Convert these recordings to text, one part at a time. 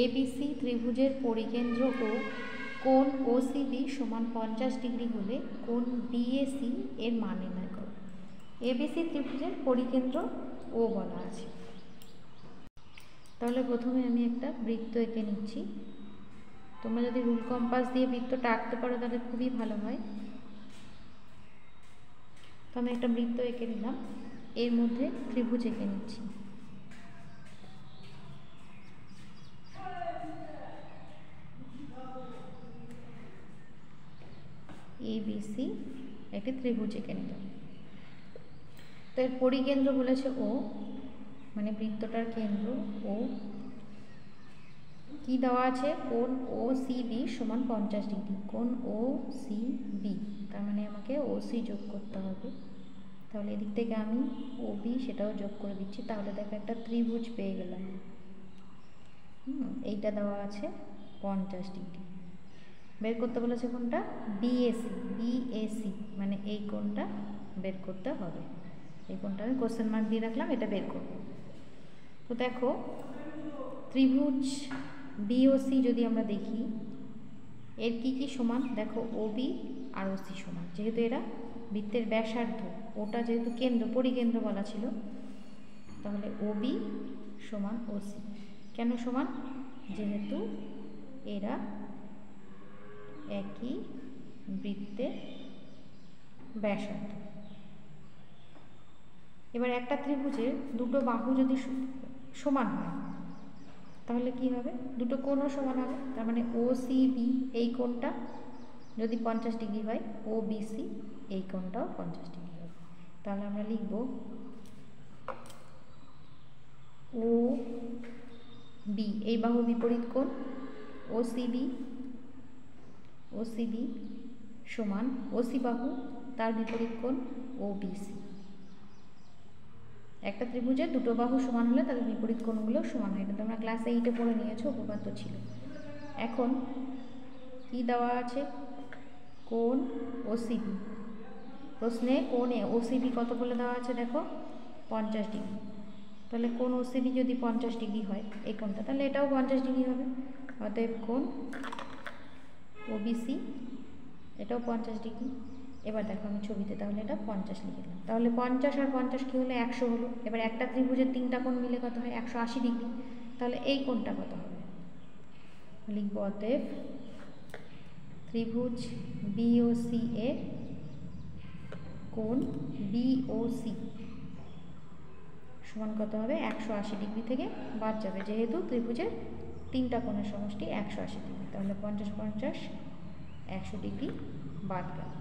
ABC ত্রিভুজের পরিকেন্দ্র ও কোণ OCB সমান 50 ডিগ্রি হলে কোণ বিএসি এর মান নির্ণয় করো। এবিসি ত্রিভুজের পরিকেন্দ্র ও বলা আছে। তাহলে প্রথমে আমি একটা বৃত্ত এঁকে নিচ্ছি। তোমরা যদি রুল কম্পাস দিয়ে বৃত্তটা আঁকতে পারো তাহলে খুবই ভালো হয়। তো আমি একটা বৃত্ত এঁকে নিলাম, এর মধ্যে ত্রিভুজ এঁকে নিচ্ছি। এবিসি একটি ত্রিভুজ এঁকে নিলাম। তো এর পরিকেন্দ্র বলেছে ও, মানে বৃত্তটার কেন্দ্র ও। কি দেওয়া আছে? কোণ ওসিবি সমান 50 ডিগ্রি। কোণ ওসিবি, তার মানে আমাকে ওসি যোগ করতে হবে। তাহলে এদিক থেকে আমি ওবি সেটাও যোগ করে দিচ্ছি। তাহলে দেখো একটা ত্রিভুজ পেয়ে গেলাম। এইটা দেওয়া আছে 50 ডিগ্রি। বের করতে বলেছে কোনটা? বিএসি। বিএসি মানে এই কোণটা বের করতে হবে। এই কোণটা আমি কোশ্চেন মার্ক দিয়ে রাখলাম, এটা বের করব। তো দেখো ত্রিভুজ বিওসি যদি আমরা দেখি, এর কি কি সমান? দেখো ওবি আর ওসি সমান, যেহেতু এরা বৃত্তের ব্যাসার্ধ, ওটা যেহেতু কেন্দ্র, পরিকেন্দ্র বলা ছিল, তাহলে ওবি সমান ওসি। কেন সমান? যেহেতু এরা একই বৃত্তের ব্যাসার্ধ। এবার একটা ত্রিভুজের দুটো বাহু যদি সমান হয় তাহলে কি হবে? দুটো কোণও সমান হবে। তার মানে ওসিবি এই কোণটা যদি 50 ডিগ্রি হয়, ওবিসি এই কোণটাও 50 ডিগ্রি হবে। তাহলে আমরা লিখব ও বি এই বাহু বিপরীত কোণ ওসিবি, ওসিবি সমান ওসি বাহু তার বিপরীত কোণ ওবিসি। একটা ত্রিভুজের দুটো বাহু সমান হলে তাদের বিপরীত কোণগুলো সমান হয়। এটা তোমরা ক্লাস 8-এ পড়ে নিয়েছো, উপপাদ্য ছিল। এখন কি দেওয়া আছে? কোণ ওসিবি। প্রশ্নে কোণ ওসিবি কত বলে দেওয়া আছে? দেখো 50 ডিগ্রি। তাহলে কোণ ওসিবি যদি 50 ডিগ্রি হয় এই কোণটা, তাহলে এটাও 50 ডিগ্রি হবে। অতএব কোণ ওবিসি এটাও 50 ডিগ্রি। এবার দেখো আমি ছবিতে তাহলে এটা 50 লিখে দিলাম। তাহলে 50 আর 50 কী হলো? 100 হলো। এবার একটা ত্রিভুজের তিনটা কোণ মিলে কত হয়? 180 ডিগ্রি। তাহলে এই কোণটা কত হবে? লিখব অতএব ত্রিভুজ বিওসি এর কোণ বিওসি সমান কত হবে? 180 ডিগ্রি থেকে বাদ যাবে, যেহেতু ত্রিভুজের তিনটা কোণের সমষ্টি 180 ডিগ্রি। তাহলে 50 50 100 ডিগ্রি বাদ গেল।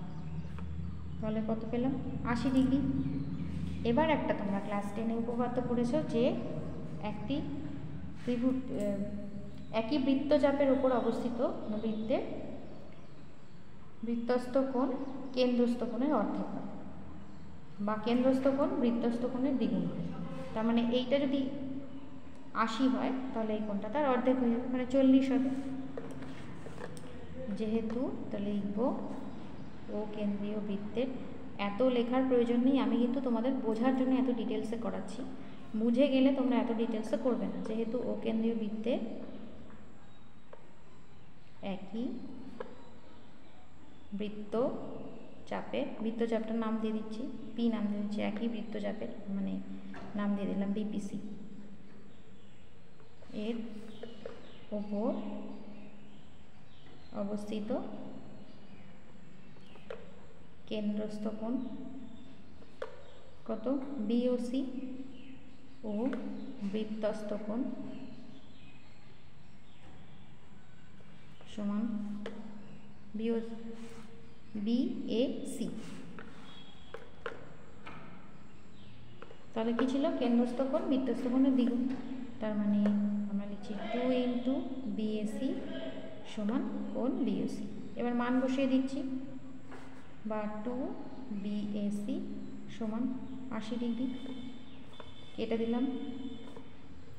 তাহলে কত পেলাম? 80 ডিগ্রি। এবার একটা তোমরা ক্লাস 10-এ উপপাদ্য পড়েছো যে একটি ত্রিভুজ একই বৃত্তচাপের উপর অবস্থিত বৃত্তের বৃত্তস্থ কোণ কেন্দ্রস্থ কোণের অর্ধেক হয়, বা কেন্দ্রস্থ কোণ বৃত্তস্থ কোণের দ্বিগুণ হয়। তার মানে এইটা যদি 80 হয় তাহলে এই কোণটা তার অর্ধেক হয়ে যাবে, মানে 40 হবে। যেহেতু তাহলে লিখব ও কেন্দ্রীয় বৃত্তের, এত লেখার প্রয়োজন নেই, আমি কিন্তু তোমাদের বোঝার জন্য এত ডিটেলসে করাচ্ছি। বুঝে গেলে তোমরা এত ডিটেলসে করবে না। যেহেতু ও কেন্দ্রীয় বৃত্তের একই বৃত্তচাপের, বৃত্তচাপটার নাম দিয়ে দিচ্ছি, পি নাম দিয়ে দিচ্ছি, একই বৃত্তচাপের মানে নাম দিয়ে দিলাম বিপিসি, এর ওপর অবস্থিত কেন্দ্রস্থ কোণ কত? বিওসি ও বৃত্তস্থ কোণ সমান বিএসি। তাহলে কি ছিল? কেন্দ্রস্থ কোণ বৃত্তস্থ কোণের দ্বিগুণ। তার মানে আমরা লিখছি 2 ইন্টু বিএসি সমান কোণ বিওসি। এবার মান বসিয়ে দিচ্ছি, বা 2 বিএসি সমান 80 ডিগ্রি কেটে দিলাম।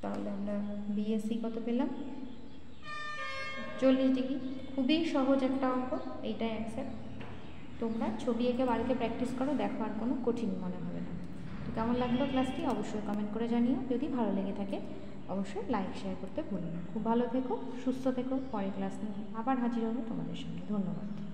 তাহলে আমরা বিএসি কত পেলাম? 40 ডিগ্রি। খুবই সহজ একটা অঙ্ক, এইটাই অ্যান্সার। তোমরা ছবি এঁকে বাড়িতে প্র্যাকটিস করো, দেখো আর কোনো কঠিন মনে হবে না। তো কেমন লাগলো ক্লাসটি অবশ্যই কমেন্ট করে জানিও। যদি ভালো লেগে থাকে অবশ্যই লাইক শেয়ার করতে ভুলো না। খুব ভালো থেকো, সুস্থ থেকো। পরের ক্লাস নিয়ে আবার হাজির হবো তোমাদের সঙ্গে। ধন্যবাদ।